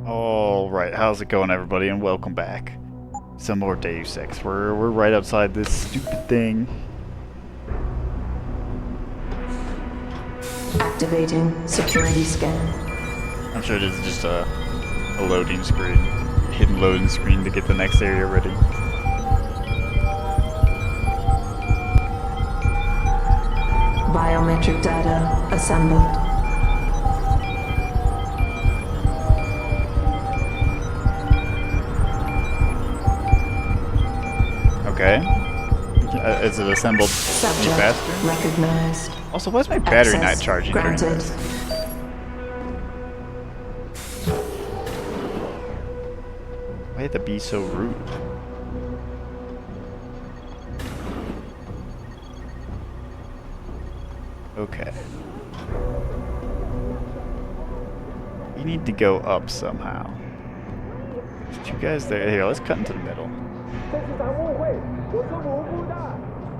Alright, how's it going everybody, and welcome back. Some more Deus Ex. We're right outside this stupid thing. Activating security scan. I'm sure this is just a loading screen. Hidden loading screen to get the next area ready. Biometric data assembled. Okay. Is it assembled any Subject faster? recognized. Also, why is my battery not Access charging during granted. this? Why had to be so rude? Okay. We need to go up somehow. There's two guys there. Here, let's cut into the middle.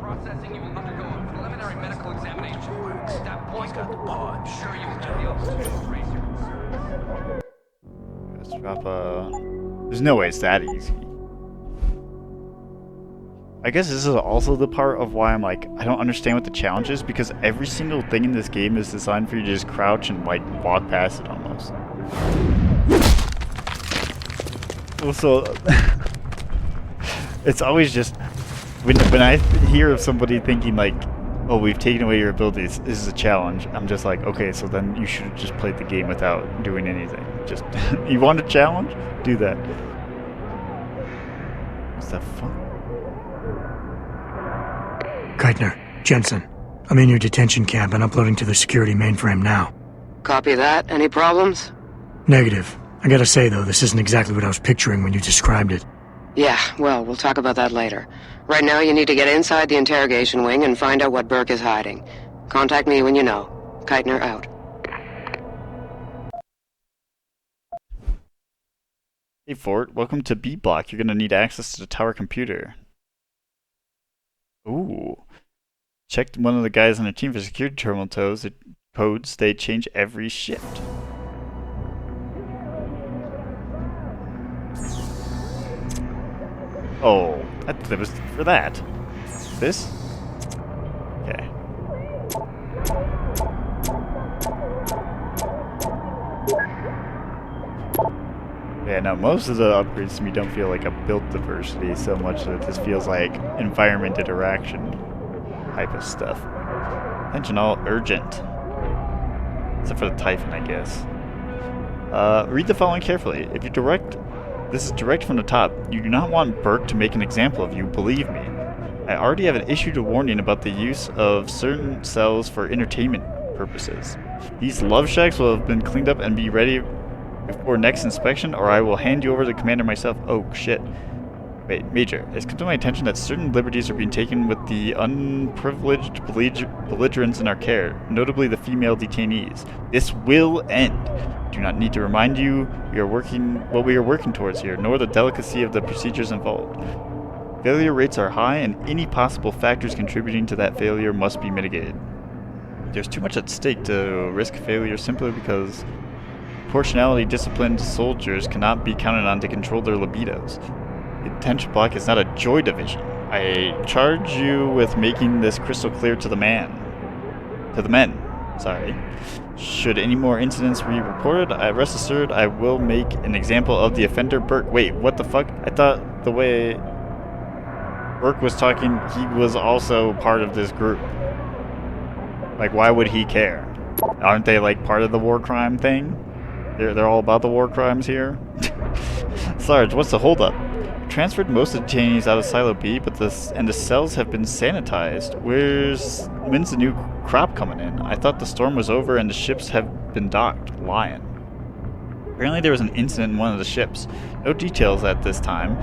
Processing, you will undergo a preliminary medical examination. At that point, got the pod. Sure, you will have the officer to erase your. Let's drop a... There's no way it's that easy. I guess this is also the part of why I'm like, I don't understand what the challenge is, because every single thing in this game is designed for you to just crouch and like walk past it almost. Also, it's always just when I hear of somebody thinking like, oh, we've taken away your abilities, this is a challenge, I'm just like, okay, so then you should have just played the game without doing anything. Just, you want a challenge? Do that. What's that fuck? Keitner, Jensen, I'm in your detention camp and uploading to the security mainframe now. Copy that. Any problems? Negative. I gotta say though, this isn't exactly what I was picturing when you described it. Yeah, well, we'll talk about that later. Right now, you need to get inside the interrogation wing and find out what Burke is hiding. Contact me when you know. Keitner out. Hey Fort, welcome to B Block. You're gonna need access to the tower computer. Ooh. Checked one of the guys on the team for security terminal codes. They change every shift. Oh, that was for that. This? Okay. Yeah, no, most of the upgrades to me don't feel like a build diversity so much that this feels like environment interaction type of stuff. Attention all urgent. Except for the Typhon, I guess. Read the following carefully. If you this is direct from the top. You do not want Burke to make an example of you, believe me. I already have issued a warning about the use of certain cells for entertainment purposes. These love shacks will have been cleaned up and be ready before next inspection, or I will hand you over to the commander myself. Oh, shit. Wait, Major, it's come to my attention that certain liberties are being taken with the unprivileged belligerents in our care, notably the female detainees. This will end. Do not need to remind you what we are working towards here, nor the delicacy of the procedures involved. Failure rates are high, and any possible factors contributing to that failure must be mitigated. There's too much at stake to risk failure simply because proportionality disciplined soldiers cannot be counted on to control their libidos. The detention block is not a joy division. I charge you with making this crystal clear to the men. Sorry. Should any more incidents be reported, rest assured I will make an example of the offender Burke. Wait, what the fuck? I thought the way Burke was talking, he was also part of this group. Like, why would he care? Aren't they like part of the war crime thing? They're all about the war crimes here? Sarge, what's the holdup? Transferred most of the detainees out of Silo B, but the cells have been sanitized. When's the new crop coming in? I thought the storm was over and the ships have been docked. Lion. Apparently there was an incident in one of the ships. No details at this time.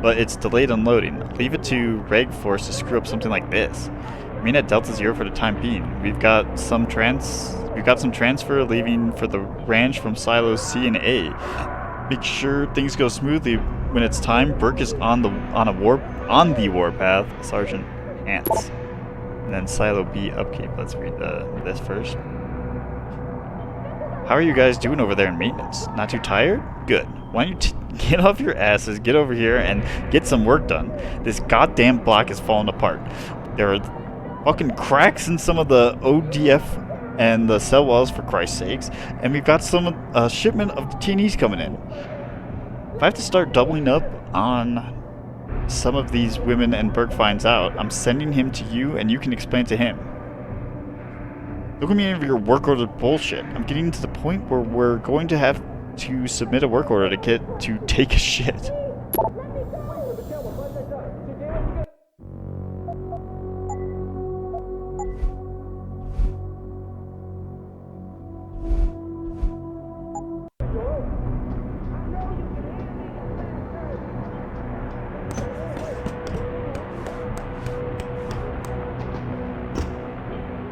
But it's delayed unloading. Leave it to Reg Force to screw up something like this. Remain at Delta Zero for the time being. We've got some transfer leaving for the ranch from silos C and A. Make sure things go smoothly when it's time. Burke is on the warpath. Sergeant Ants. And then Silo B upkeep. Let's read this first. How are you guys doing over there in maintenance? Not too tired? Good. Why don't you get off your asses, get over here, and get some work done. This goddamn block is falling apart. There are fucking cracks in some of the ODF and the cell walls, for Christ's sakes, and we've got some shipment of detainees coming in. If I have to start doubling up on some of these women and Burke finds out, I'm sending him to you and you can explain to him. Look at me over your work order bullshit. I'm getting to the point where we're going to have to submit a work order to get to take a shit.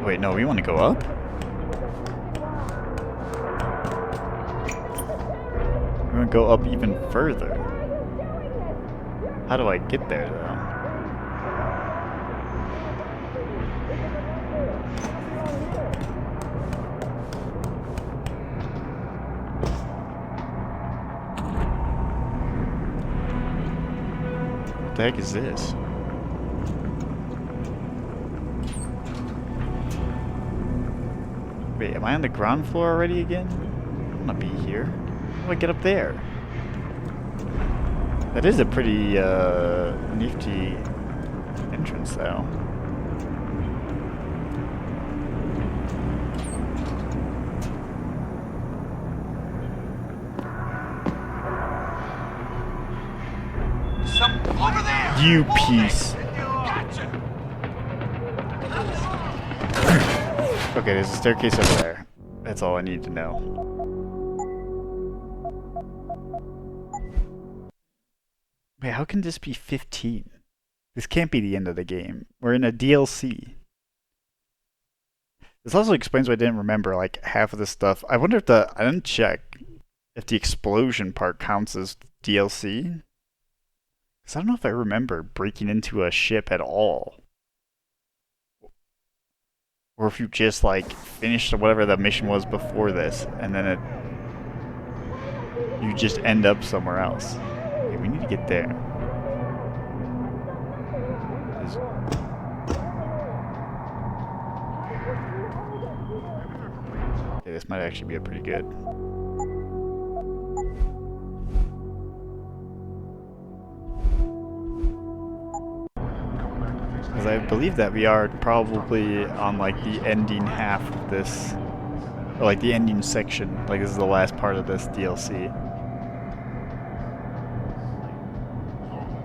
Wait, no, we want to go up? We want to go up even further. How do I get there, though? What the heck is this? Wait, am I on the ground floor already again? I want to be here. How do I get up there? That is a pretty, nifty entrance, though. Over there! You piece. Gotcha! Okay, there's a staircase over there. That's all I need to know. Wait, how can this be 15? This can't be the end of the game. We're in a DLC. This also explains why I didn't remember, like, half of this stuff. I wonder if I didn't check if the explosion part counts as DLC. Because I don't know if I remember breaking into a ship at all. Or if you just, like, finished whatever the mission was before this, and then you just end up somewhere else. Okay, we need to get there. Okay, this might actually be a pretty good. Because I believe that we are probably on, like, the ending half of this, or, like, the ending section. Like, this is the last part of this DLC.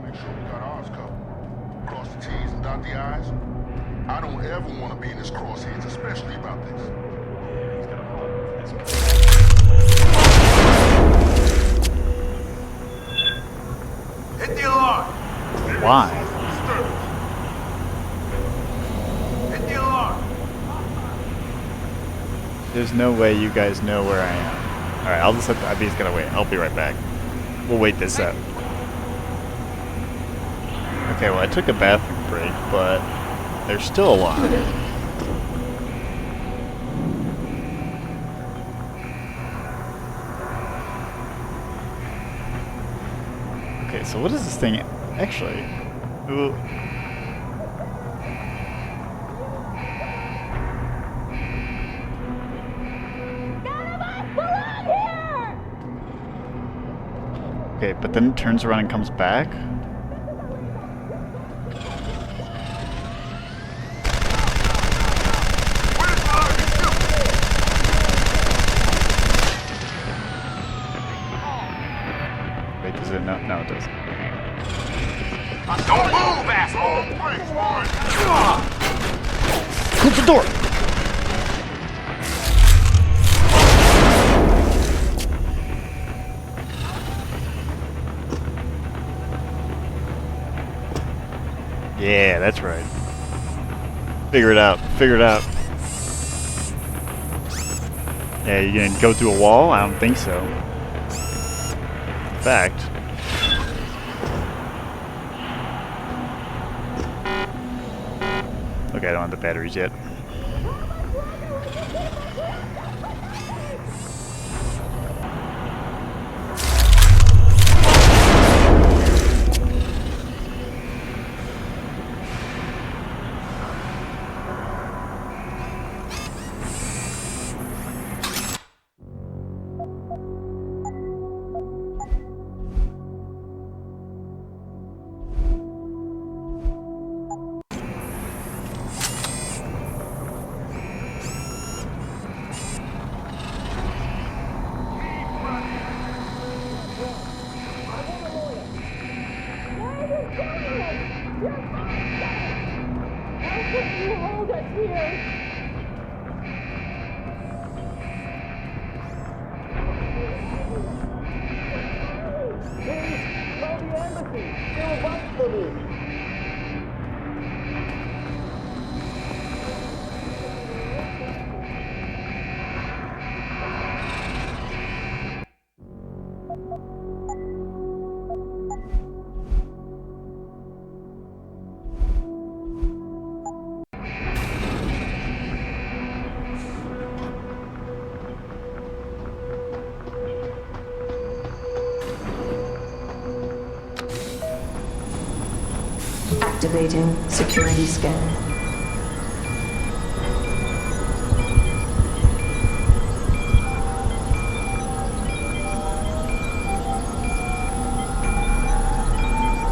Make sure we got ours covered. Cross the T's and dot the I's. I don't ever want to be in his crosshairs, especially about this. Hit the alarm! Why? Hit the alarm! There's no way you guys know where I am. Alright, I'll just let the IB's gonna wait. I'll be right back. We'll wait this out. Okay, well I took a bathroom break, but there's still a lot. Okay, so what is this thing actually? Ooh. Okay, but then it turns around and comes back. Wait, does it? No, it doesn't. Don't move, asshole! Close the door! Yeah, that's right. Figure it out. Figure it out. Yeah, you gonna go through a wall? I don't think so. In fact. Okay, I don't have the batteries yet. Activating security scan.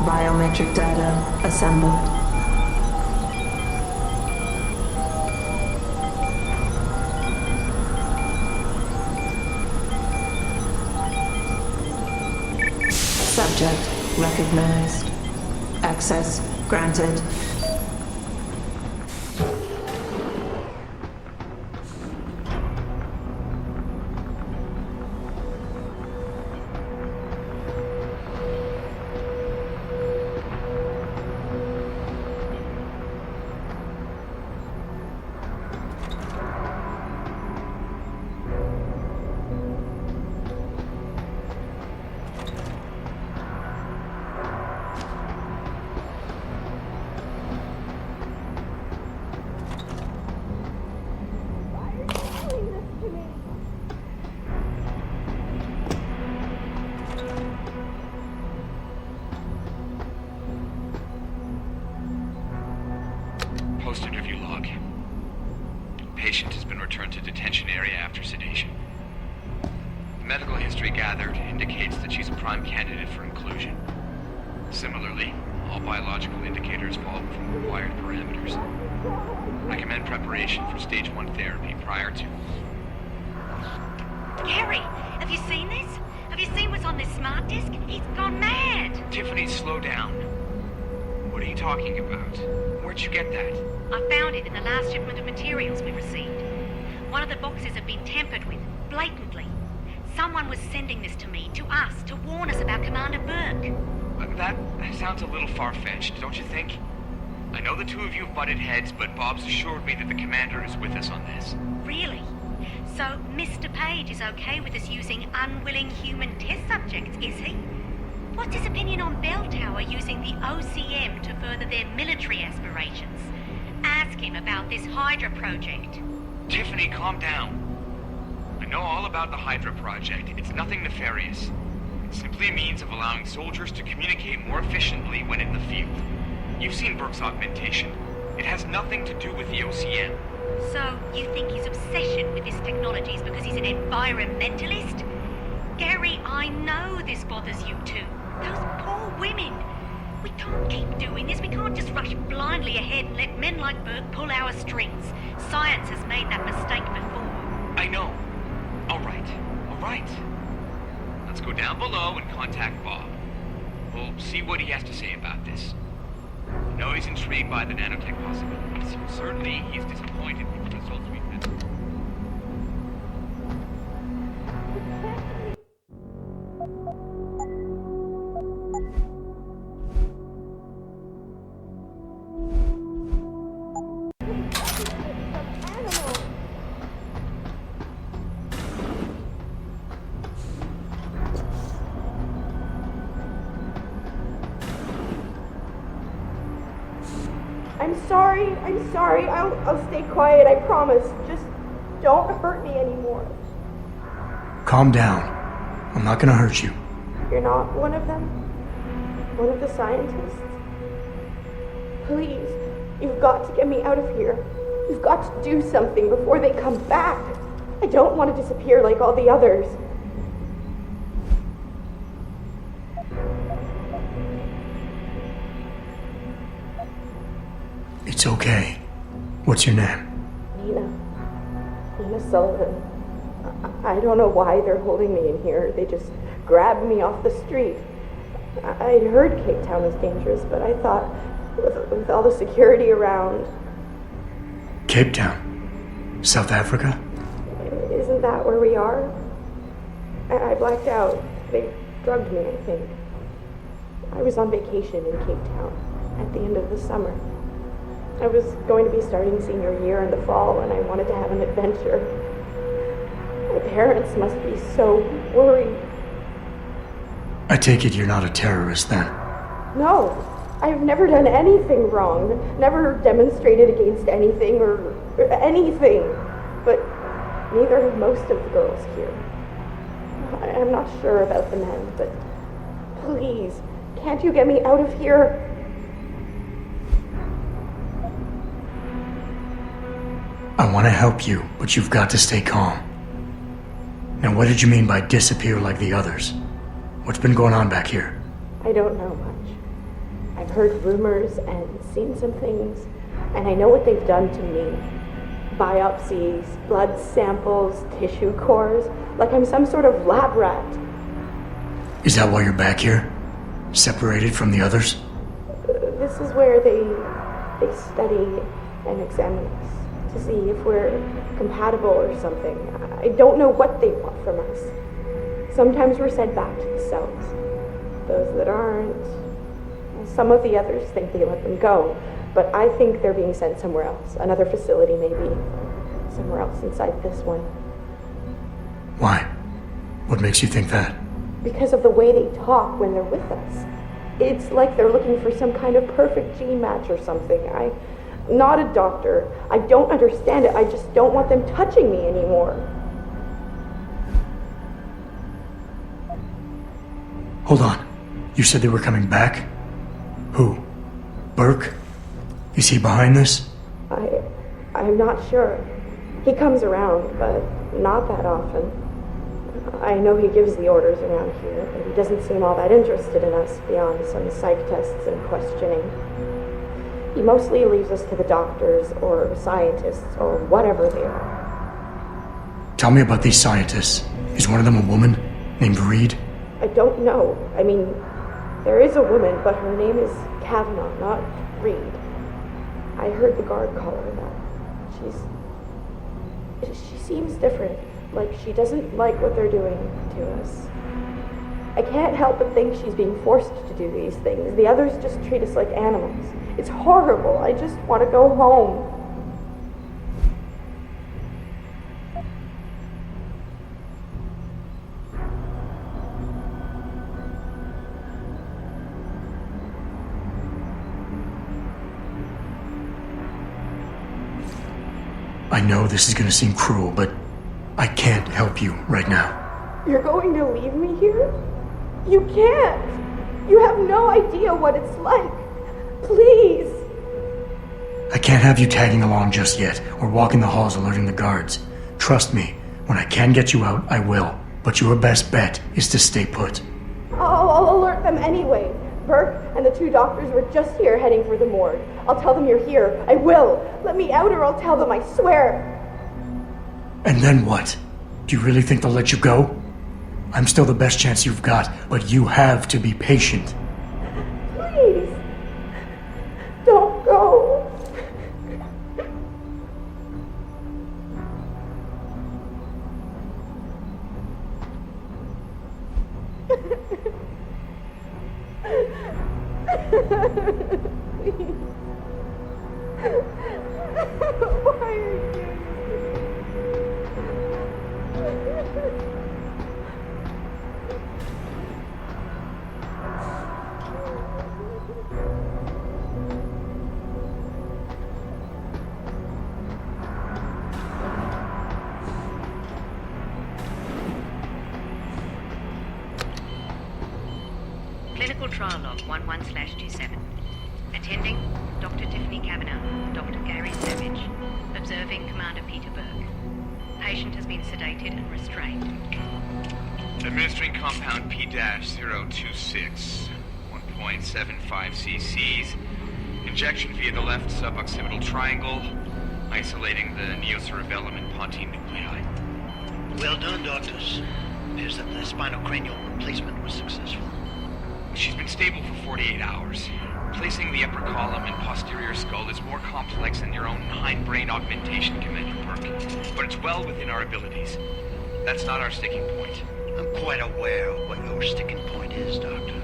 Biometric data assembled. Subject recognized. Access granted. Post-interview log. Patient has been returned to detention area after sedation. The medical history gathered indicates that she's a prime candidate for inclusion. Similarly, all biological indicators fall within required parameters. Recommend preparation for stage 1 therapy prior to... Gary, have you seen this? Have you seen what's on this smart disk? He's gone mad! Tiffany, slow down. What are you talking about? Where'd you get that? I found it in the last shipment of materials we received. One of the boxes had been tampered with, blatantly. Someone was sending this to me, to us, to warn us about Commander Burke. That sounds a little far-fetched, don't you think? I know the two of you have butted heads, but Bob's assured me that the commander is with us on this. Really? So Mr. Page is okay with us using unwilling human test subjects, is he? What's his opinion on Bell Tower using the OCM to further their military aspirations? Ask him about this Hydra project. Tiffany, calm down. I know all about the Hydra project. It's nothing nefarious. It's simply a means of allowing soldiers to communicate more efficiently when in the field. You've seen Burke's augmentation. It has nothing to do with the OCM. So, you think his obsession with this technology is because he's an environmentalist? Gary, I know this bothers you too. Those poor women. We can't keep doing this. We can't just rush blindly ahead and let men like Burke pull our strings. Science has made that mistake before. I know. All right. Let's go down below and contact Bob. We'll see what he has to say about this. I know he's intrigued by the nanotech possibilities. Certainly, he's disappointed with the results we've had. I'm sorry. I'll stay quiet, I promise. Just don't hurt me anymore. Calm down. I'm not gonna hurt you. You're not one of them? One of the scientists? Please, you've got to get me out of here. You've got to do something before they come back. I don't want to disappear like all the others. It's okay. What's your name? Nina Sullivan. I don't know why they're holding me in here. They just grabbed me off the street. I'd heard Cape Town was dangerous, but I thought with all the security around... Cape Town? South Africa? Isn't that where we are? I blacked out. They drugged me, I think. I was on vacation in Cape Town at the end of the summer. I was going to be starting senior year in the fall, and I wanted to have an adventure. My parents must be so worried. I take it you're not a terrorist then? No, I've never done anything wrong. Never demonstrated against anything or anything. But neither have most of the girls here. I'm not sure about the men, but please, can't you get me out of here? I want to help you, but you've got to stay calm. Now, what did you mean by disappear like the others? What's been going on back here? I don't know much. I've heard rumors and seen some things, and I know what they've done to me. Biopsies, blood samples, tissue cores, like I'm some sort of lab rat. Is that why you're back here? Separated from the others? This is where they study and examine us to see if we're compatible or something. I don't know what they want from us. Sometimes we're sent back to the cells. Those that aren't, some of the others think they let them go, but I think they're being sent somewhere else. Another facility maybe. Somewhere else inside this one. Why? What makes you think that? Because of the way they talk when they're with us. It's like they're looking for some kind of perfect gene match or something. I'm not a doctor. I don't understand it. I just don't want them touching me anymore. Hold on. You said they were coming back? Who? Burke? Is he behind this? I'm not sure. He comes around, but not that often. I know he gives the orders around here, but he doesn't seem all that interested in us beyond some psych tests and questioning. He mostly leaves us to the doctors or scientists or whatever they are. Tell me about these scientists. Is one of them a woman named Reed? I don't know. I mean, there is a woman, but her name is Kavanaugh, not Reed. I heard the guard call her that. She seems different. Like she doesn't like what they're doing to us. I can't help but think she's being forced to do these things. The others just treat us like animals. It's horrible. I just want to go home. I know this is gonna seem cruel, but I can't help you right now. You're going to leave me here? You can't! You have no idea what it's like. Please! I can't have you tagging along just yet, or walking the halls alerting the guards. Trust me, when I can get you out, I will. But your best bet is to stay put. I'll alert them anyway. Burke and the two doctors were just here heading for the morgue. I'll tell them you're here. I will. Let me out or I'll tell them, I swear. And then what? Do you really think they'll let you go? I'm still the best chance you've got, but you have to be patient. Please. Don't go. Please. Why are you doing Clinical trial log 11/27. Attending Dr. Tiffany Kavanaugh, Dr. Gary Savage. Observing Commander Peter Burke. Patient has been sedated and restrained. Administering compound P-026, 1.75 cc's. Injection via the left suboccipital triangle, isolating the neocerebellum and pontine nuclei. Well done, doctors. Appears that the spinal cranial replacement was successful. She's been stable for 48 hours. Placing the upper column and posterior skull is more complex than your own hindbrain augmentation, Commander Burke, but it's well within our abilities. That's not our sticking point. I'm quite aware of what your sticking point is, Doctor.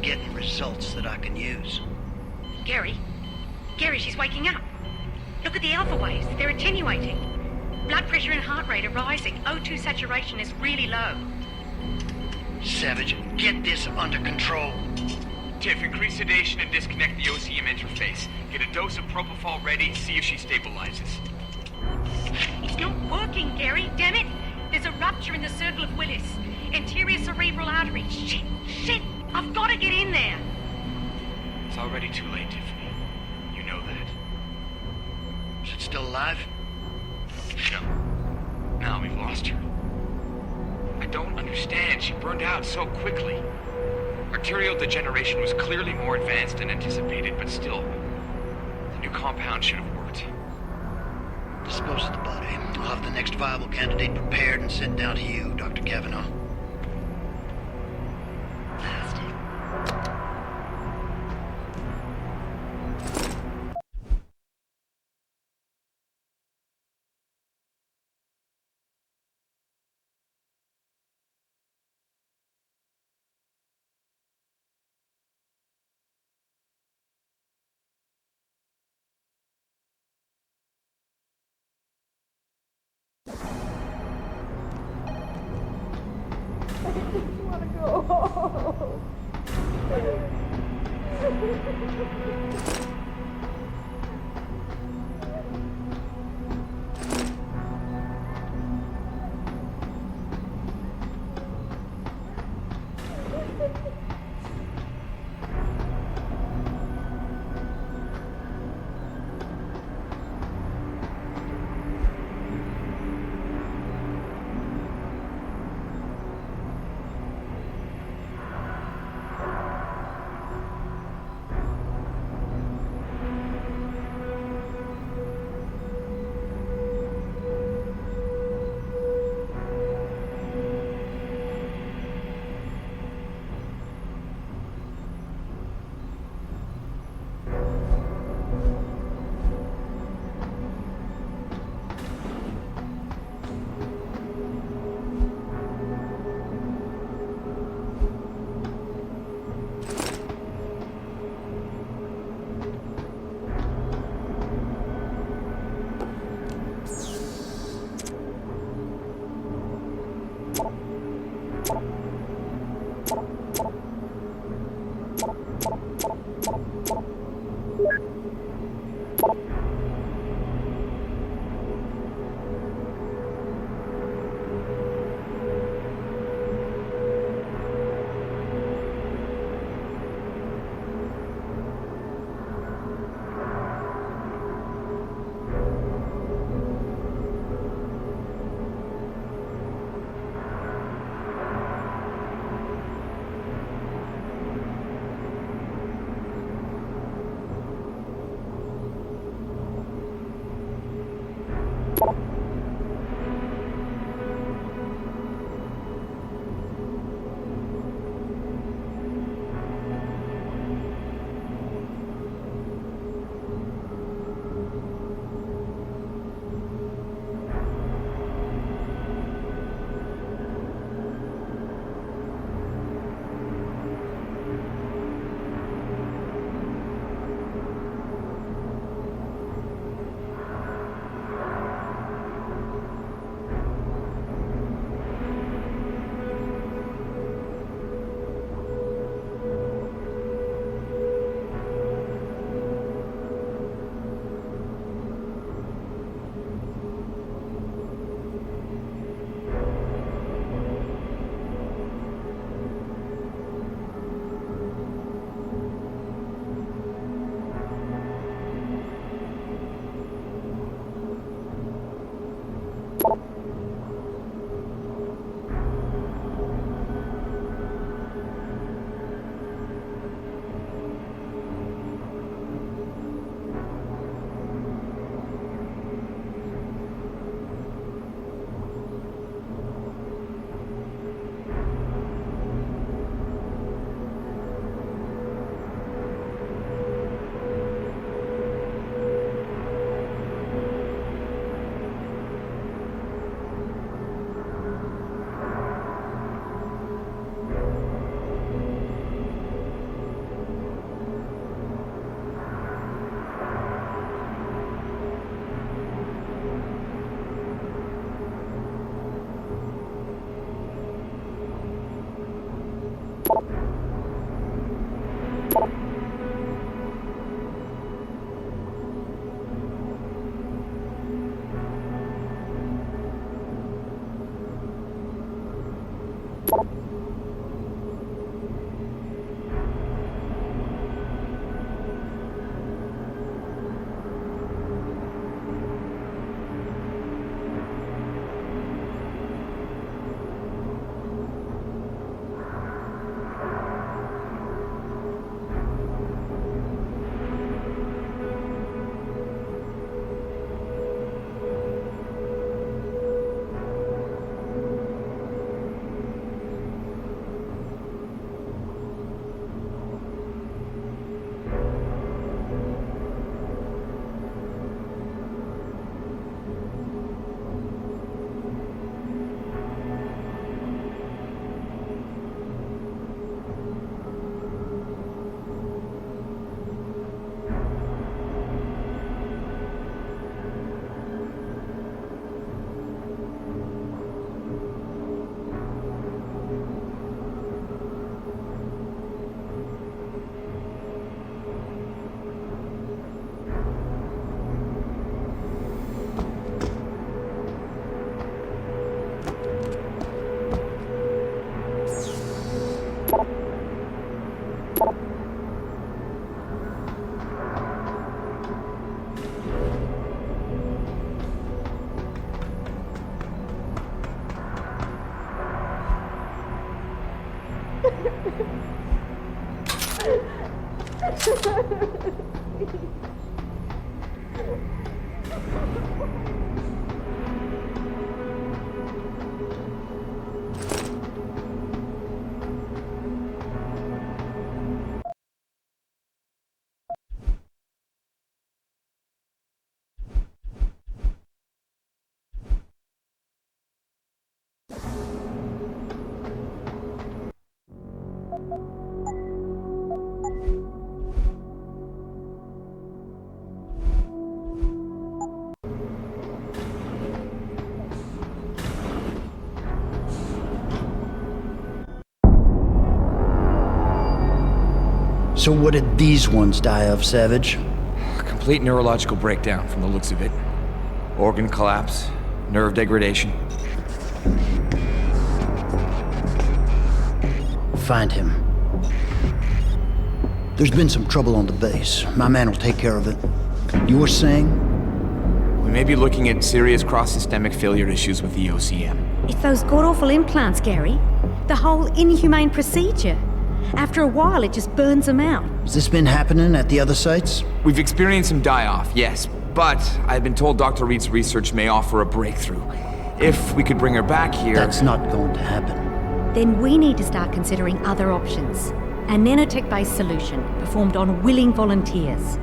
Getting results that I can use. Gary? Gary, she's waking up. Look at the alpha waves. They're attenuating. Blood pressure and heart rate are rising. O2 saturation is really low. Savage, get this under control. Tiff, increase sedation and disconnect the OCM interface. Get a dose of propofol ready, see if she stabilizes. It's not working, Gary. Damn it. There's a rupture in the circle of Willis. Anterior cerebral artery. Shit. I've got to get in there. It's already too late, Tiffany. You know that. Is it still alive? No. Now we've lost her. I don't understand. She burned out so quickly. Arterial degeneration was clearly more advanced than anticipated, but still, the new compound should have worked. Dispose of the body. I'll have the next viable candidate prepared and sent down to you, Dr. Kavanaugh. So what did these ones die of, Savage? Complete neurological breakdown from the looks of it. Organ collapse, nerve degradation. Find him. There's been some trouble on the base. My man will take care of it. You were saying? We may be looking at serious cross-systemic failure issues with the OCM. It's those god-awful implants, Gary. The whole inhumane procedure. After a while, it just burns them out. Has this been happening at the other sites? We've experienced some die-off, yes, but I've been told Dr. Reed's research may offer a breakthrough. If we could bring her back here... That's not going to happen. Then we need to start considering other options. A nanotech-based solution performed on willing volunteers.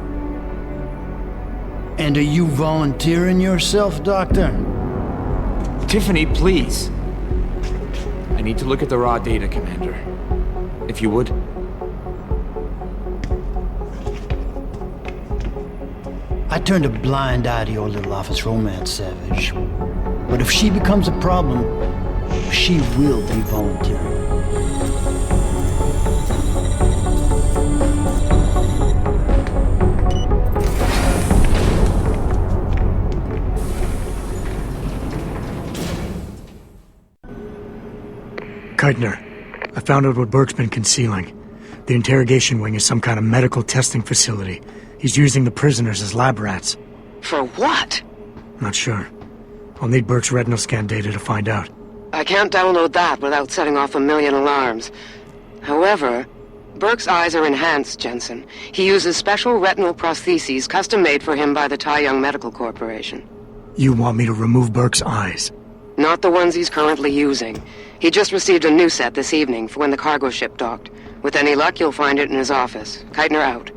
And are you volunteering yourself, Doctor? Tiffany, please. I need to look at the raw data, Commander. If you would. I turned a blind eye to your little office romance, Savage. But if she becomes a problem, she will be volunteering. Keitner, I found out what Burke's been concealing. The interrogation wing is some kind of medical testing facility. He's using the prisoners as lab rats. For what? Not sure. I'll need Burke's retinal scan data to find out. I can't download that without setting off a million alarms. However, Burke's eyes are enhanced, Jensen. He uses special retinal prostheses custom-made for him by the Tai Young Medical Corporation. You want me to remove Burke's eyes? Not the ones he's currently using. He just received a new set this evening for when the cargo ship docked. With any luck, you'll find it in his office. Keitner out.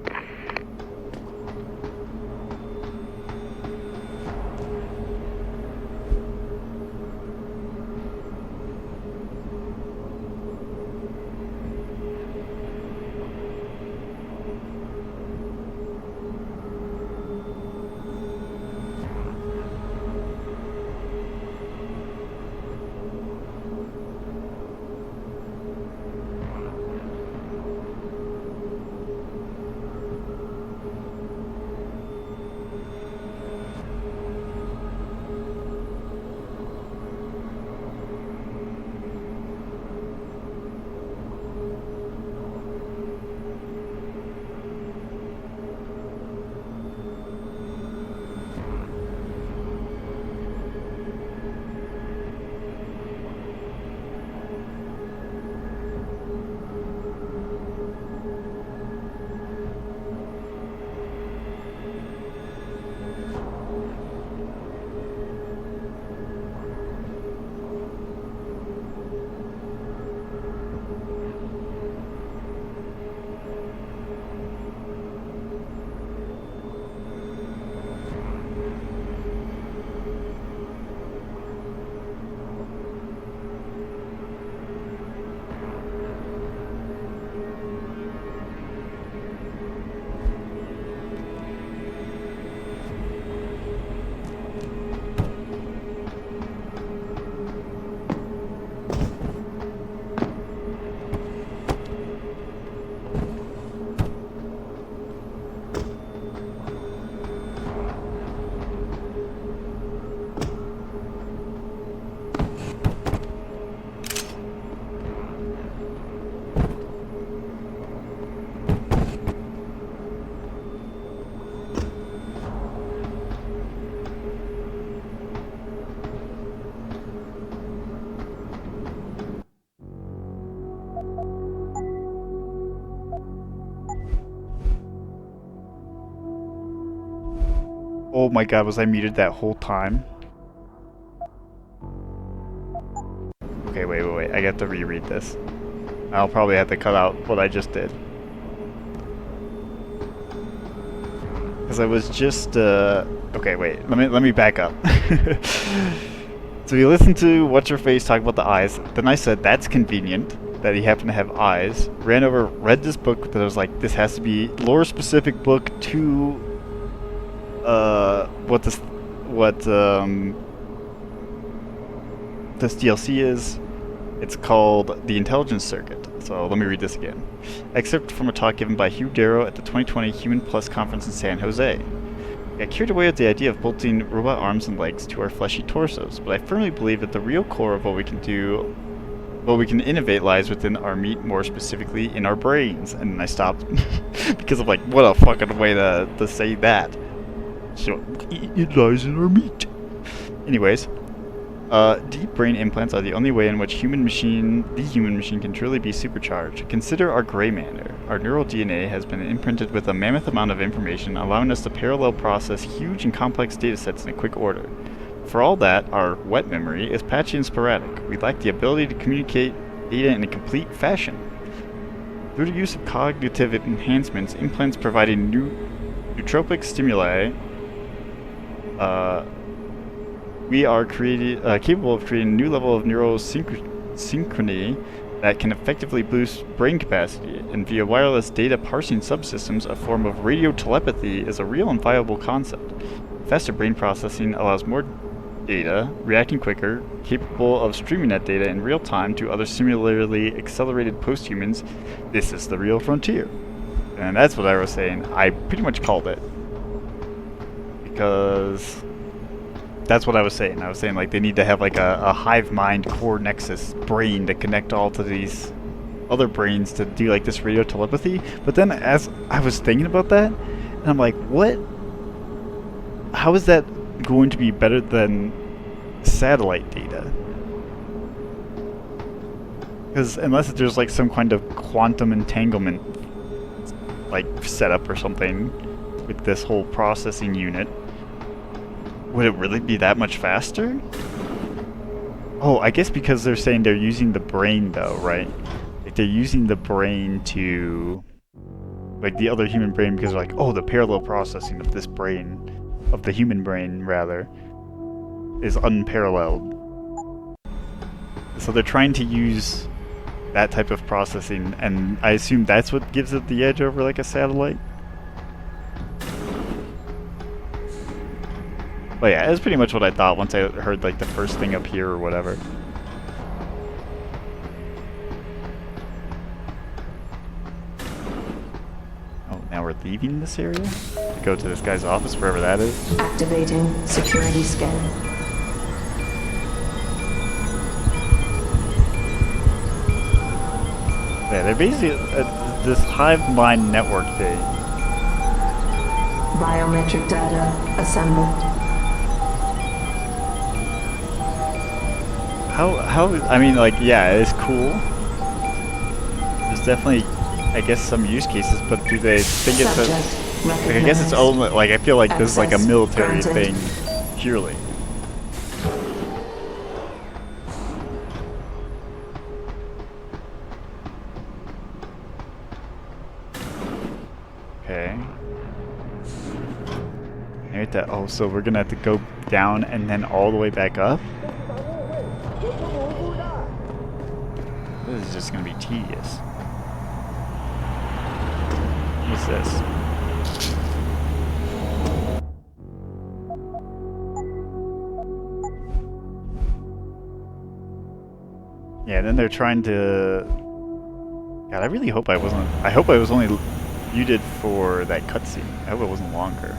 Oh my god, was I muted that whole time? Okay, wait. I got to reread this. I'll probably have to cut out what I just did. Because I was just, okay, wait. Let me back up. So you listened to What's-Her-Face talk about the eyes. Then I said, that's convenient that he happened to have eyes. Ran over, read this book that I was like, this has to be lore-specific book to, what this DLC is. It's called The Intelligence Circuit. So let me read this again. Excerpt from a talk given by Hugh Darrow at the 2020 Human Plus conference in San Jose. I got carried away with the idea of bolting robot arms and legs to our fleshy torsos, but I firmly believe that the real core of what we can innovate lies within our meat, more specifically in our brains. And then I stopped because of like, what a fucking way to say that. So, it lies in our meat. Anyways, deep brain implants are the only way in which the human machine can truly be supercharged. Consider our gray matter. Our neural DNA has been imprinted with a mammoth amount of information, allowing us to parallel process huge and complex datasets in a quick order. For all that, our wet memory is patchy and sporadic. We lack the ability to communicate data in a complete fashion. Through the use of cognitive enhancements, implants providing nootropic stimuli, we are capable of creating a new level of neural synchrony that can effectively boost brain capacity, and via wireless data parsing subsystems, a form of radio telepathy is a real and viable concept. Faster brain processing allows more data, reacting quicker, capable of streaming that data in real time to other similarly accelerated posthumans. This is the real frontier. And that's what I was saying. I pretty much called it. Because that's what I was saying. I was saying like they need to have like a hive mind core nexus brain to connect all to these other brains to do like this radio telepathy. But then as I was thinking about that, and I'm like, what? How is that going to be better than satellite data? Because unless there's like some kind of quantum entanglement like setup or something with this whole processing unit, would it really be that much faster? Oh, I guess because they're saying they're using the brain though, right? Like they're using the brain to, like the other human brain, because they're like, oh, the parallel processing of this brain, of the human brain rather, is unparalleled. So they're trying to use that type of processing, and I assume that's what gives it the edge over like a satellite. But yeah, it's pretty much what I thought once I heard like the first thing up here or whatever. Oh, now we're leaving this area? To go to this guy's office, wherever that is. Activating security scan. Yeah, they're basically this hive mind network thing. Biometric data assembled. How, I mean, like, yeah, it's cool. There's definitely, I guess, some use cases, but do they think it's a, like, I guess it's only, like, I feel like this is like a military thing, purely. Okay. Maybe that, oh, so we're gonna have to go down and then all the way back up? This is just gonna be tedious. What's this? Yeah, then they're trying to... God, I really hope I wasn't... I hope I was only muted for that cutscene. I hope it wasn't longer.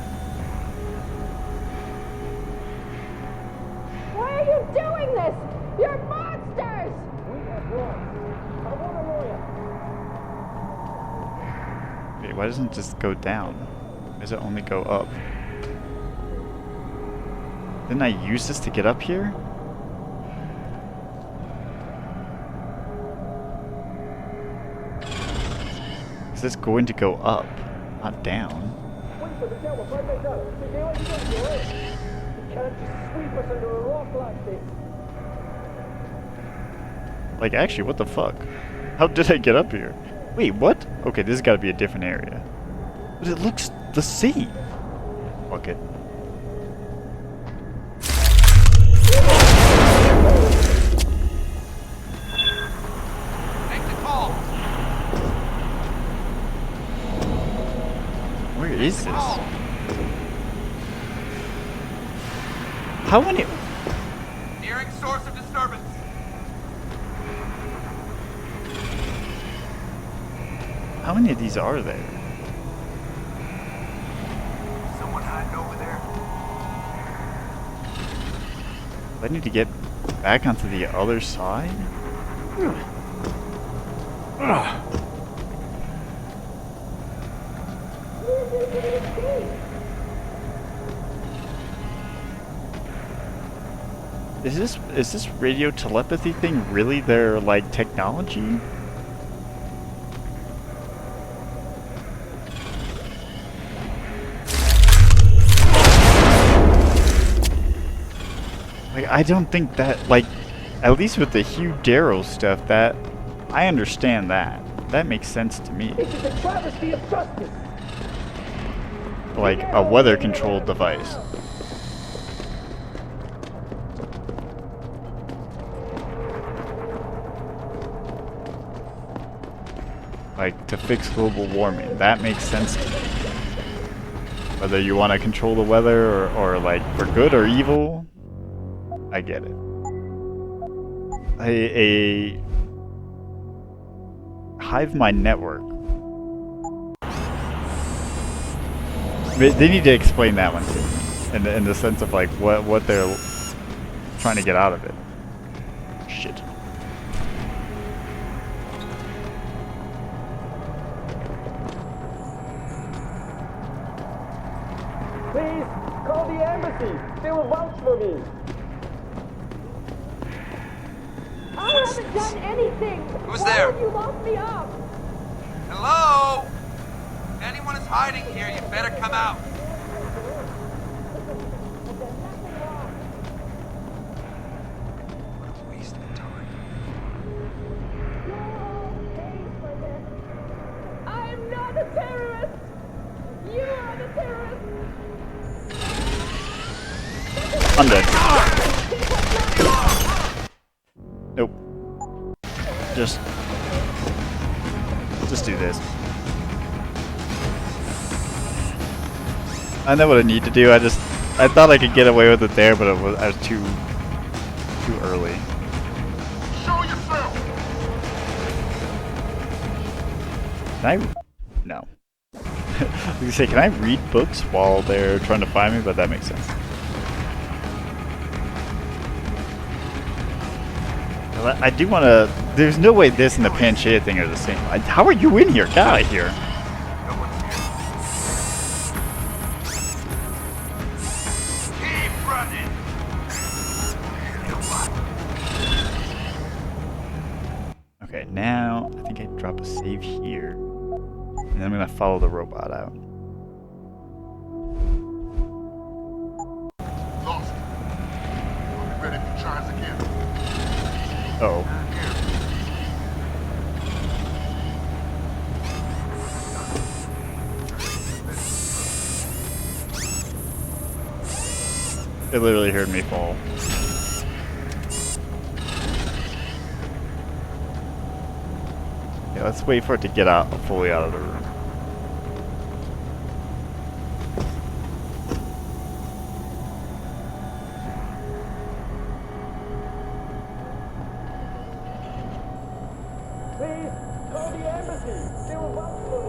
Why are you doing this? You're monsters! Okay, why doesn't it just go down? Why does it only go up? Didn't I use this to get up here? Is this going to go up, not down? Like, actually, what the fuck? How did I get up here? Wait, what? Okay, this has got to be a different area. But it looks the same. Fuck it. Make the call. Where is this? How many? Nearing source of disturbance. How many of these are there? Someone hiding over there. I need to get back onto the other side? Is this radio telepathy thing really their like technology? Like, I don't think that, like, at least with the Hugh Darrow stuff, that I understand that. That makes sense to me. This is a travesty of justice. Like a weather controlled device. Like, to fix global warming. That makes sense to me. Whether you want to control the weather or like, for good or evil, I get it. A Hive Mind network. They need to explain that one to me, in the sense of like what they're trying to get out of it. Shit. Please, call the embassy. They will vouch for me. I haven't done anything. Who's Why there? have you locked me up? Hello? If anyone is hiding here, you better come out. What a waste of time. I'm not a terrorist. You are the terrorist. I'm dead. Nope. Just do this. I know what I need to do. I thought I could get away with it there, but I was too early. Show yourself! Can I? No. I was gonna say, can I read books while they're trying to find me? But that makes sense. I do want to. There's no way this and the Panchea thing are the same. How are you in here? Get out of here. Keep running. Okay, now I think I drop a save here, and then I'm gonna follow the robot out. Lost. Are we ready for tries again? Oh. It literally heard me fall. Yeah, let's wait for it to get out fully out of the room. Please, call the embassy. They will vouch for me.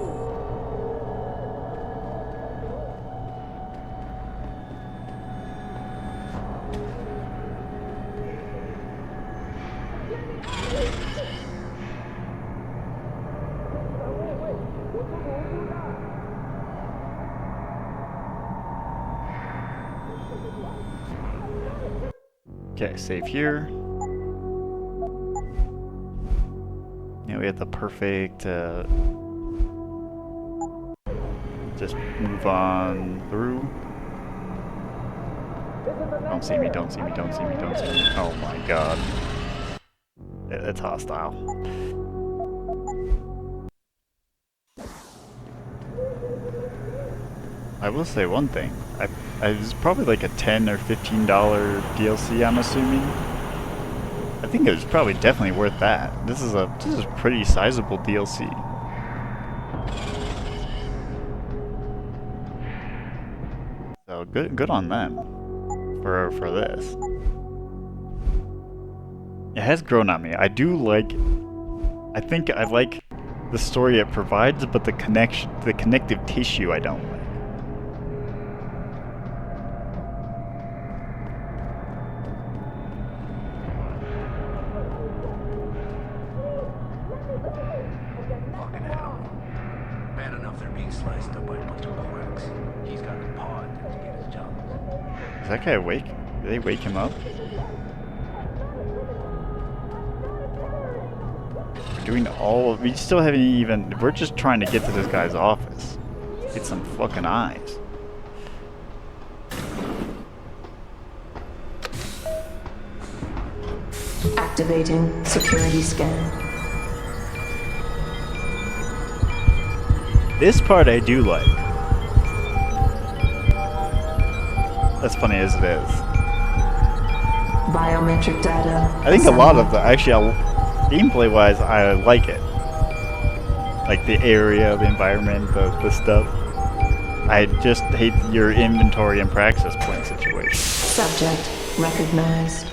Okay, save here. Now we have the perfect just move on through. Don't see me, don't see me, don't see me, don't see me. Oh my god. It's hostile. I will say one thing. It's probably like a $10 or $15 DLC, I'm assuming. I think it was probably definitely worth that. This is a pretty sizable DLC. So good on them for this. It has grown on me. I think I like the story it provides, but the connective tissue I don't like. Fucking hell. Bad enough they're being sliced up by a bunch of quacks. He's got the pod to get his job. Is that guy awake? Did they wake him up? We're doing we still haven't even, we're just trying to get to this guy's office. Get some fucking eyes. Activating security scan. This part I do like. As funny as it is. Biometric data. I think a lot of gameplay wise, I like it. Like the area, the environment, the stuff. I just hate your inventory and praxis point situation. Subject recognized.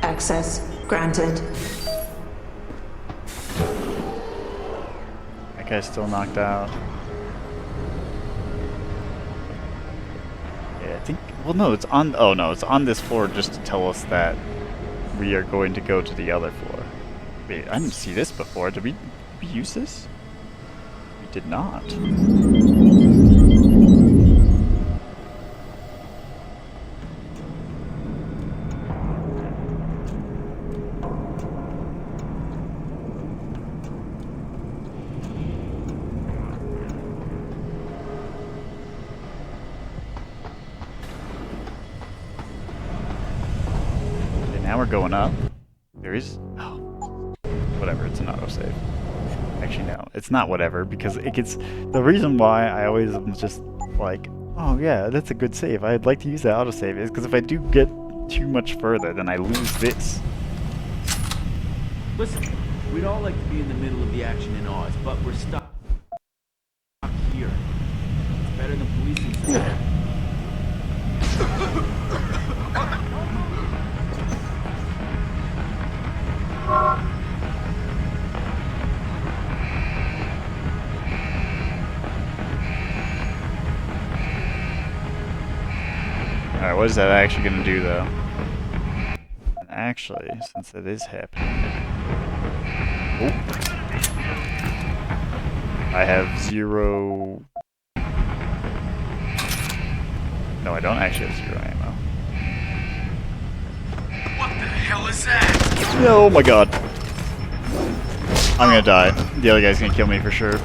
Access granted. That guy's still knocked out. Yeah, I think. Well, no, it's on. Oh no, it's on this floor just to tell us that we are going to go to the other floor. Wait, I didn't see this before. Did we use this? We did not. Now we're going up. There is... Oh. Whatever, it's an autosave. Actually, no. It's not whatever, because it gets... The reason why I always am just like, oh yeah, that's a good save. I'd like to use that autosave is because if I do get too much further, then I lose this. Listen, we'd all like to be in the middle of the action in Oz, but we're stuck here. It's better than policing somewhere. Alright, what is that actually going to do, though? And actually, since it is happening... Oh. I have 0... No, I don't actually have 0 ammo. What the hell is that? No, oh my god. I'm gonna die. The other guy's gonna kill me for sure.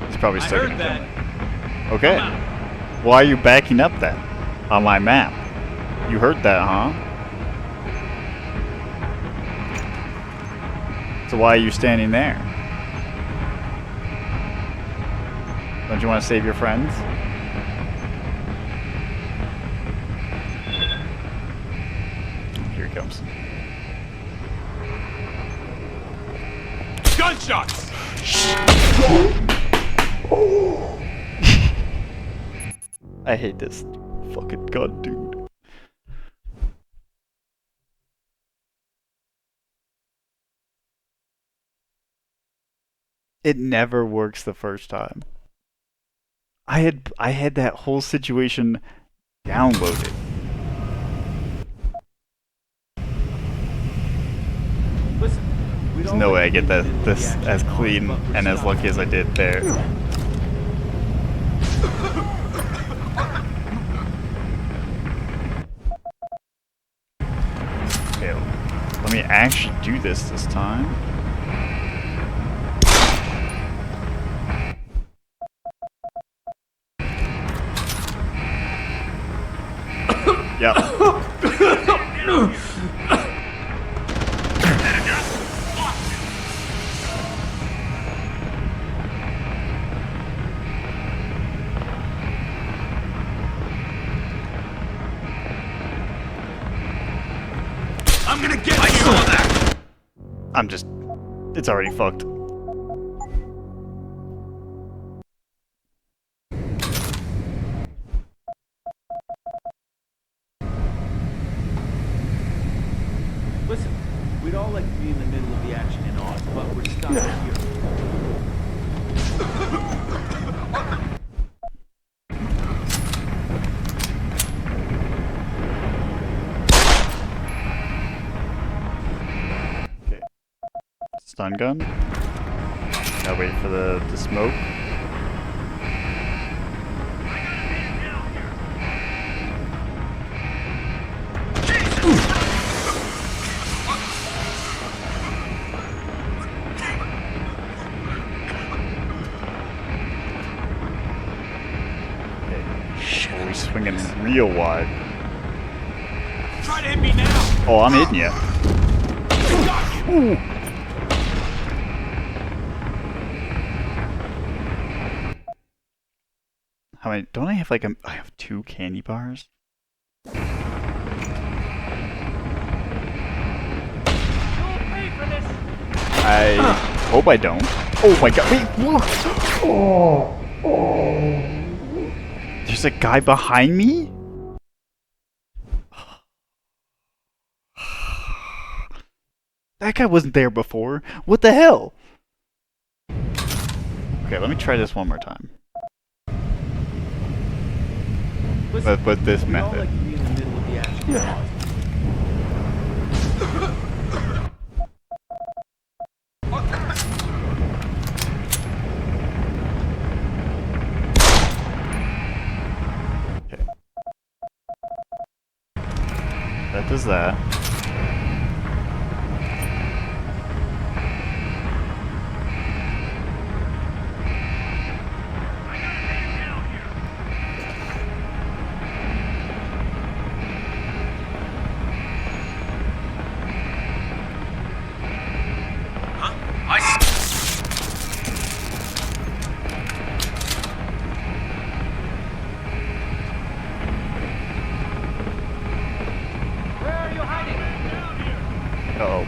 He's probably still gonna kill me. Okay. Why are you backing up then? On my map? You heard that, huh? So why are you standing there? Don't you want to save your friends? Here he comes. Gunshots! I hate this fucking gun, dude. It never works the first time. I had that whole situation downloaded. Listen, There's no way I get this as clean and as lucky as I did there. Okay, let me actually do this time. Yep. I'm gonna get you on that. It's already fucked. Listen, we'd all like to be in the middle of the action in Oz, but we're stuck here. Okay. Stun gun. Gotta wait for the smoke. Oh, he's swinging real wide. Try to hit me now. Oh, I'm hitting you. Ooh. How many? Don't I have like I have 2 candy bars? I hope I don't. Oh my god! Wait, what? There's a guy behind me? That guy wasn't there before. What the hell? Okay, let me try this one more time. Listen, With this we'd all method. like to be in the middle of the action in Oz. Okay. That does that. Uh-oh.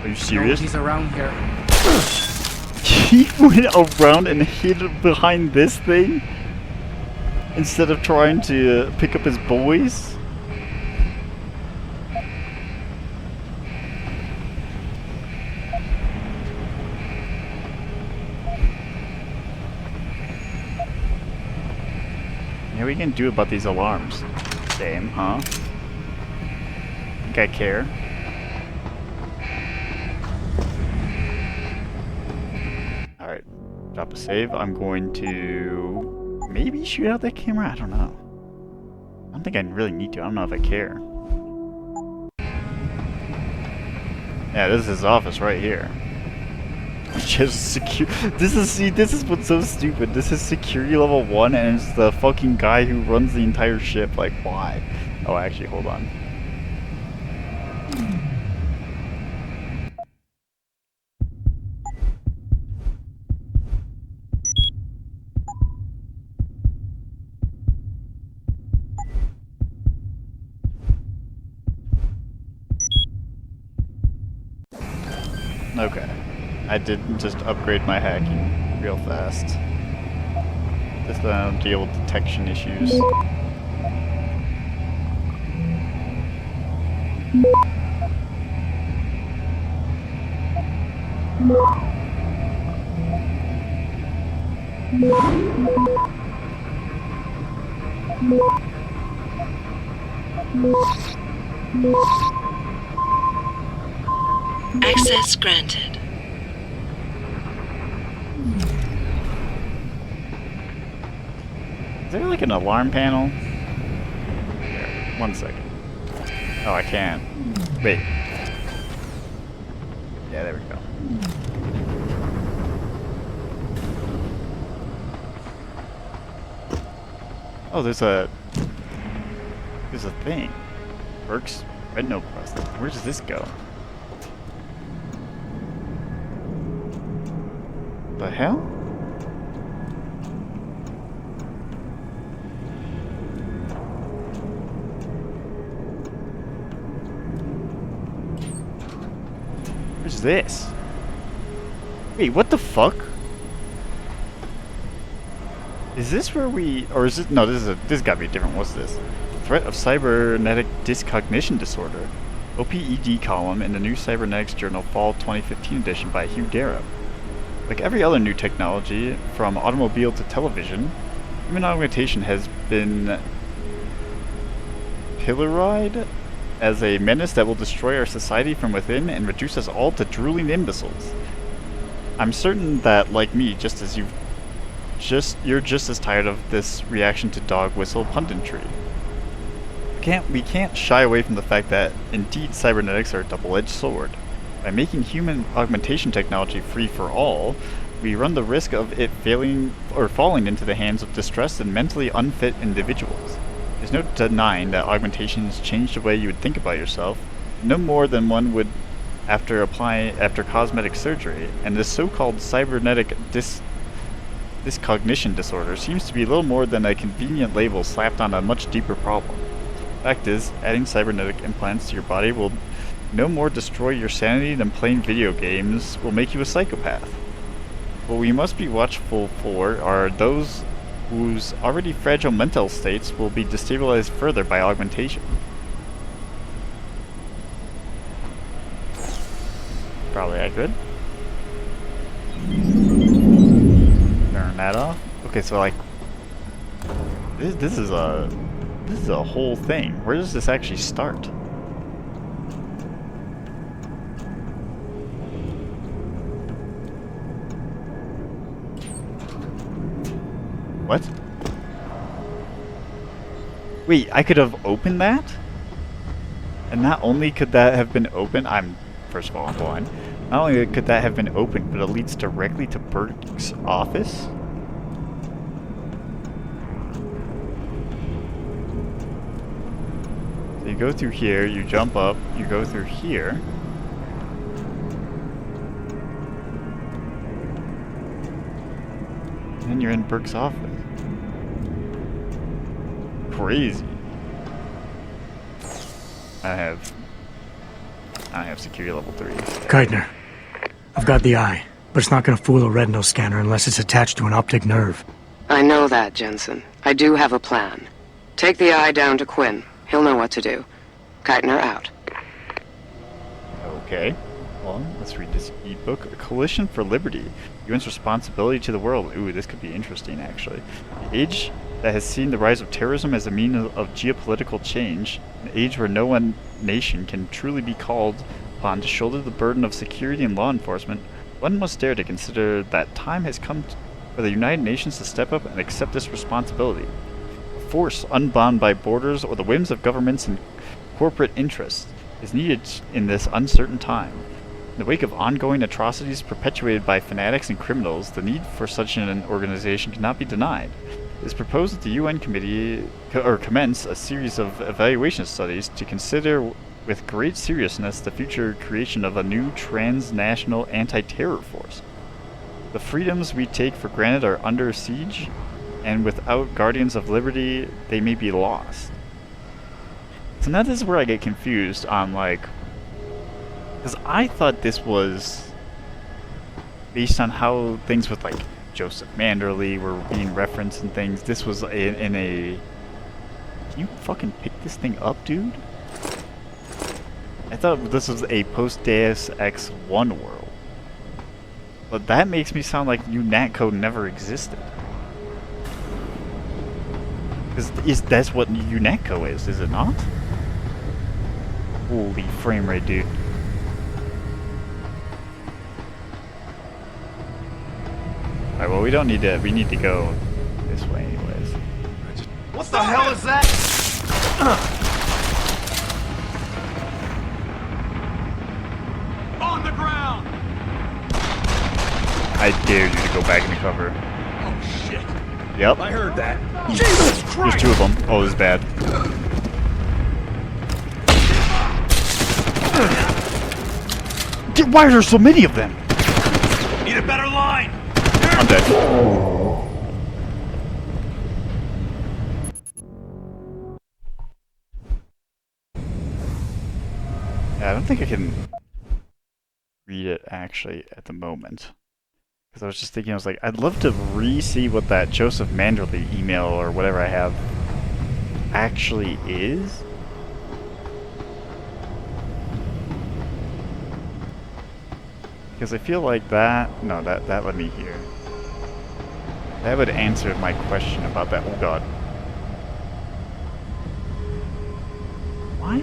Are you serious? He's around here. He went around and hid behind this thing instead of trying to pick up his boys? Yeah, we can do about these alarms. Same, huh? Think I care? Alright, drop a save. I'm going to maybe shoot out that camera? I don't know. I don't think I really need to. I don't know if I care. Yeah, this is his office right here. Just secure. This is what's so stupid. This is security level 1 and it's the fucking guy who runs the entire ship. Like, why? Oh, actually, hold on. Okay. I did just upgrade my hacking real fast. Just deal with detection issues. Access granted. Is there like an alarm panel? Here, 1 second. Oh, I can't. Wait. Yeah, there we go. Oh, there's a thing. Burke's retinal prosthesis. Where does this go? The hell? Where's this? Wait, what the fuck? Is this where we, or is it, no, this gotta be different. What's this? Threat of cybernetic dyscognition disorder. OPED column in the new Cybernetics Journal Fall 2015 edition by Hugh Darrow. Like every other new technology, from automobile to television, human augmentation has been pilloried as a menace that will destroy our society from within and reduce us all to drooling imbeciles. I'm certain that, like me, you're just as tired of this reaction to dog whistle punditry. We can't shy away from the fact that, indeed, cybernetics are a double-edged sword. By making human augmentation technology free for all, we run the risk of it failing or falling into the hands of distressed and mentally unfit individuals. There's no denying that augmentations change the way you would think about yourself, no more than one would after cosmetic surgery, and this so-called cybernetic dyscognition disorder seems to be little more than a convenient label slapped on a much deeper problem. Fact is, adding cybernetic implants to your body will no more destroy your sanity than playing video games will make you a psychopath. What we must be watchful for are those whose already fragile mental states will be destabilized further by augmentation. Probably accurate. Turn that off. Okay, so like this is a whole thing. Where does this actually start? What? Wait, I could have opened that? And not only could that have been opened, first of all, I'm blind. Not only could that have been opened, but it leads directly to Burke's office? So you go through here, you jump up, you go through here. And then you're in Burke's office. Crazy. I have security level 3. Keitner, I've got the eye, but it's not gonna fool a retinal scanner unless it's attached to an optic nerve. I know that, Jensen. I do have a plan. Take the eye down to Quinn. He'll know what to do. Keitner out. Okay. Well, let's read this ebook. A Coalition for Liberty. UN's responsibility to the world. Ooh, this could be interesting, actually. The age that has seen the rise of terrorism as a means of geopolitical change, an age where no one nation can truly be called upon to shoulder the burden of security and law enforcement, one must dare to consider that time has come for the United Nations to step up and accept this responsibility. A force unbound by borders or the whims of governments and corporate interests is needed in this uncertain time. In the wake of ongoing atrocities perpetuated by fanatics and criminals, the need for such an organization cannot be denied. It is proposed that the UN committee commence a series of evaluation studies to consider with great seriousness the future creation of a new transnational anti-terror force. The freedoms we take for granted are under siege, and without guardians of liberty, they may be lost. So now this is where I get confused on, like, because I thought this was based on how things with, like, Joseph Manderley were being referenced and things. This was in a... Can you fucking pick this thing up, dude? I thought this was a post-Deus Ex 1 world. But that makes me sound like UNATCO never existed. Because that's what UNATCO is it not? Holy frame rate, dude. Alright, well, we don't need to, we need to go this way anyways. What the hell is that? On the ground! I dare you to go back into cover. Oh shit. Yep. I heard that. Jesus Christ! There's two of them. Oh, this is bad. Dude, why are there so many of them? Need a better line! I'm dead. Yeah, I don't think I can read it actually at the moment. Because I was just thinking, I was like, I'd love to re-see what that Joseph Manderley email or whatever I have actually is. Because I feel like that... No, that let me hear. That would answer my question about that. Oh god. Why?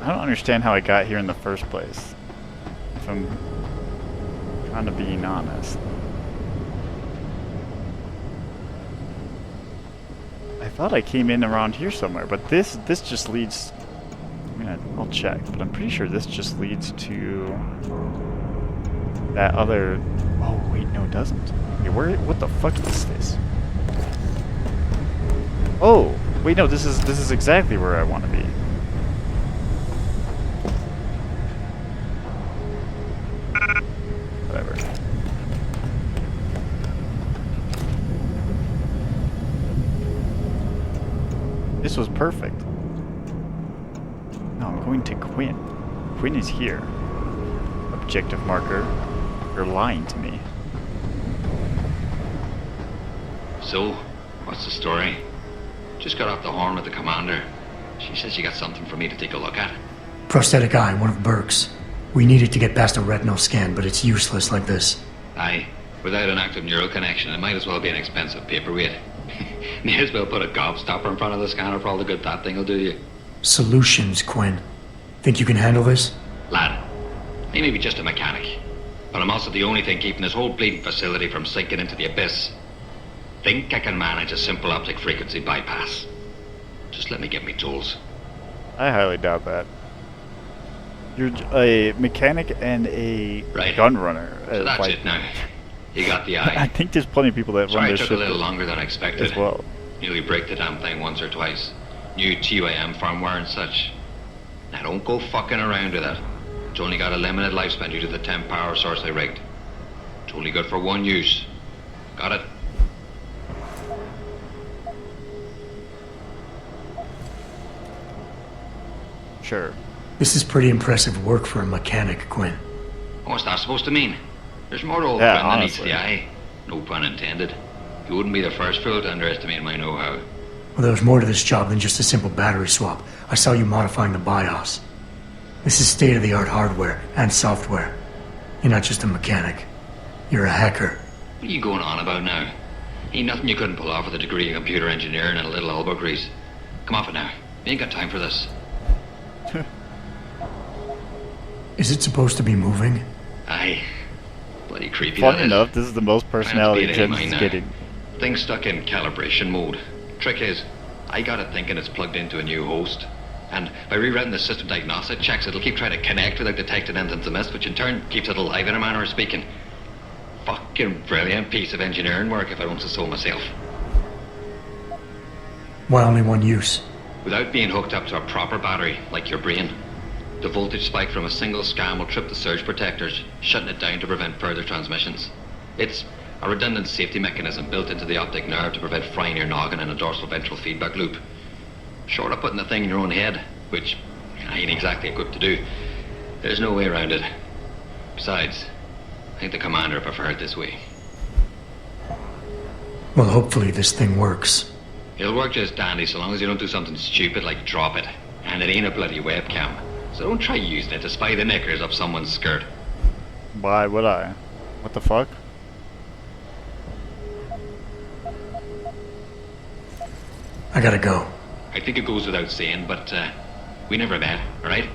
I don't understand how I got here in the first place. If I'm kind of being honest. I thought I came in around here somewhere, but this just leads... I'll check, but I'm pretty sure this just leads to that other... Oh wait, no it doesn't. Okay, what the fuck is this? Oh! Wait, no, this is exactly where I want to be. Whatever. This was perfect. No, I'm going to Quinn. Quinn is here. Objective marker. You're lying to me. So, what's the story? Just got off the horn with the commander. She says she got something for me to take a look at. Prosthetic eye, one of Burke's. We needed to get past a retinal scan, but it's useless like this. Aye. Without an active neural connection, it might as well be an expensive paperweight. May as well put a gobstopper in front of the scanner for all the good that thing will do you. Solutions, Quinn. Think you can handle this? Lad, I may be just a mechanic, but I'm also the only thing keeping this whole bleeding facility from sinking into the abyss. Think I can manage a simple optic frequency bypass. Just let me get me tools. I highly doubt that. You're a mechanic and a right. gun runner. So that's like, it now. You got the eye. I think there's plenty of people that run Sorry it this took shit a little longer than I expected. as well. Nearly break the damn thing once or twice. New TYM firmware and such. Now don't go fucking around with it. It's only got a limited lifespan due to the 10 power source I rigged. It's only good for one use. Got it? Sure. This is pretty impressive work for a mechanic, Quinn. What's that supposed to mean? There's more to old Yeah, Quinn than meets honestly. the eye. No pun intended. You wouldn't be the first fool to underestimate my know-how. Well, there's more to this job than just a simple battery swap. I saw you modifying the BIOS. This is state-of-the-art hardware and software. You're not just a mechanic. You're a hacker. What are you going on about now? Ain't nothing you couldn't pull off with a degree in computer engineering and a little elbow grease. Come off it now. We ain't got time for this. Is it supposed to be moving? Aye. Bloody creepy Fun that is. enough, this is the most personality Trying to beat Jen's it in is mine getting. now. Thing's stuck in calibration mode. Trick is, I got it thinking it's plugged into a new host. And by rewriting the system diagnostic checks, it'll keep trying to connect without detecting anything's amiss, which in turn keeps it alive in a manner of speaking. Fucking brilliant piece of engineering work, if I don't say so myself. Why only one use? Without being hooked up to a proper battery, like your brain. The voltage spike from a single scan will trip the surge protectors, shutting it down to prevent further transmissions. It's a redundant safety mechanism built into the optic nerve to prevent frying your noggin in a dorsal ventral feedback loop. Short of putting the thing in your own head, which I ain't exactly equipped to do, there's no way around it. Besides, I think the commander preferred it this way. Well, hopefully this thing works. It'll work just dandy so long as you don't do something stupid like drop it. And it ain't a bloody webcam. So don't try using it to spy the knickers up someone's skirt. Why would I? What the fuck? I gotta go. I think it goes without saying, but we never met, alright?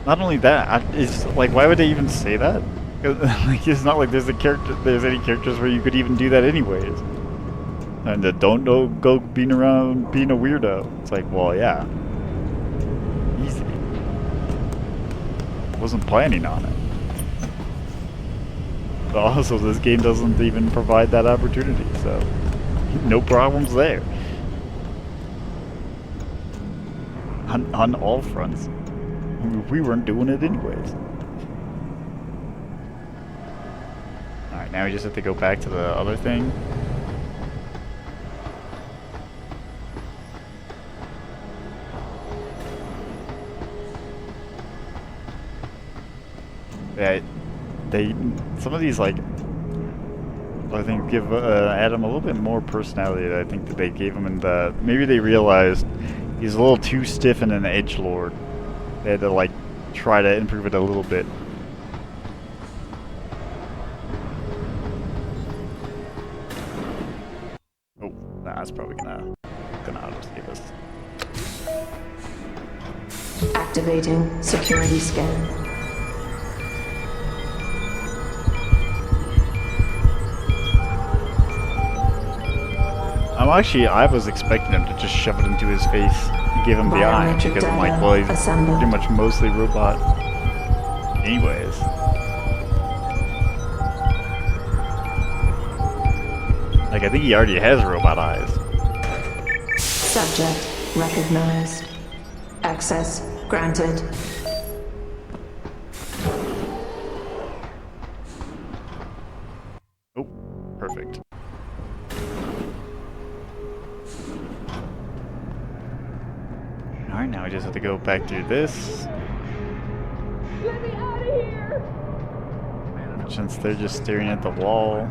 Not only that, it's like, why would they even say that? Like, it's not like there's any characters where you could even do that anyways. And don't go being around being a weirdo. It's like, well, yeah. Easy. Wasn't planning on it. But also, this game doesn't even provide that opportunity, so no problems there. On all fronts. We weren't doing it anyways. Alright, now we just have to go back to the other thing. Yeah, some of these, like, I think give Adam a little bit more personality than I think that they gave him in the... Maybe they realized he's a little too stiff and an edgelord. They had to, like, try to improve it a little bit. Oh, nah, that's probably gonna auto-save us. Activating security scan. I was expecting him to just shove it into his face and give him the eye, because I'm like, well, he's pretty much mostly robot anyways. Like, I think he already has robot eyes. Subject recognized. Access granted. Oh, perfect. Alright, now we just have to go back through this. Let me out of here! Since they're just staring at the wall.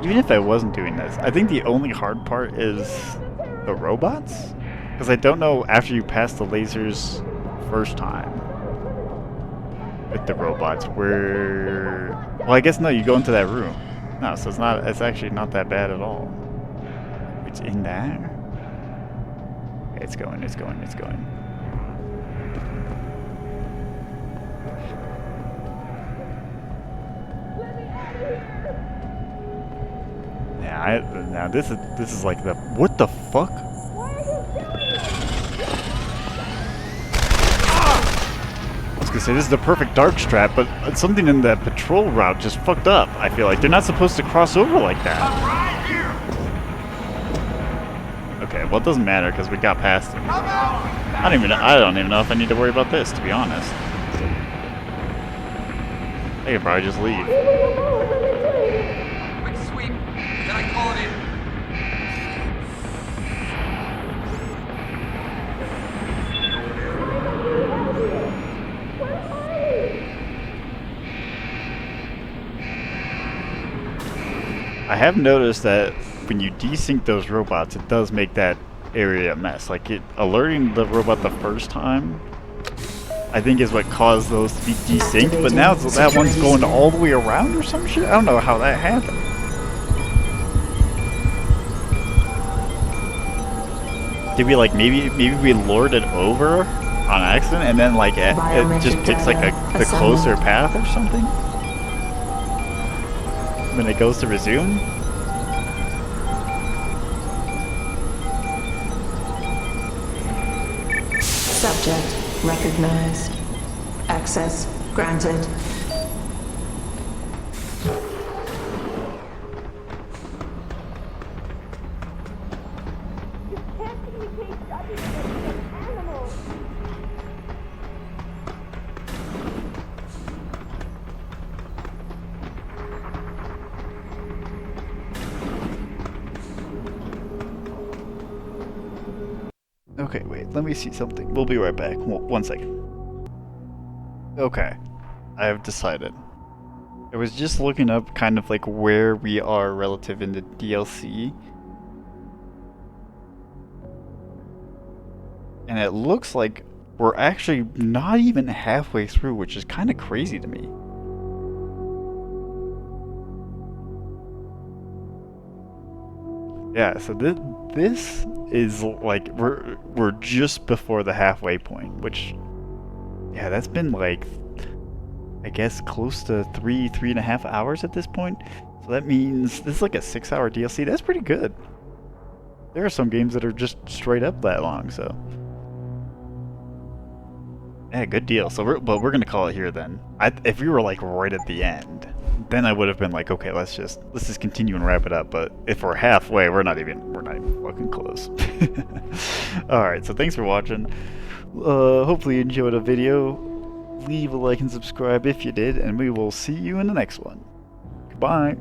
Even if I wasn't doing this, I think the only hard part is the robots? Because I don't know after you pass the lasers first time with the robots where... Well, I guess no, you go into that room. No, so it's actually not that bad at all. It's in there. It's going. Yeah, now this is like the... What the fuck? I was gonna say, this is the perfect dark strap, but something in that patrol route just fucked up, I feel like. They're not supposed to cross over like that. Okay, well, it doesn't matter because we got past it. I don't even know if I need to worry about this, to be honest. I could probably just leave. Quick sweep, then I call it in. I have noticed that when you desync those robots, it does make that area a mess. Like, it alerting the robot the first time, I think, is what caused those to be desynced, but now that one's going all the way around or some shit? I don't know how that happened. Did we, like, maybe we lured it over on accident, and then, like, it just picks, like, the closer path or something? When it goes to resume? Subject recognized. Access granted. Okay, wait, let me see something. We'll be right back. 1 second. Okay, I have decided. I was just looking up kind of like where we are relative in the DLC. And it looks like we're actually not even halfway through, which is kind of crazy to me. Yeah, so this is like we're just before the halfway point, which, yeah, that's been like, I guess, close to 3.5 hours at this point. So that means this is like a 6-hour DLC. That's pretty good. There are some games that are just straight up that long, so yeah, good deal. So we're gonna call it here then. If we were like right at the end, then I would have been like, okay, let's just continue and wrap it up. But if we're halfway, we're not even fucking close. All right, so thanks for watching. Hopefully you enjoyed the video. Leave a like and subscribe if you did, and we will see you in the next one. Goodbye.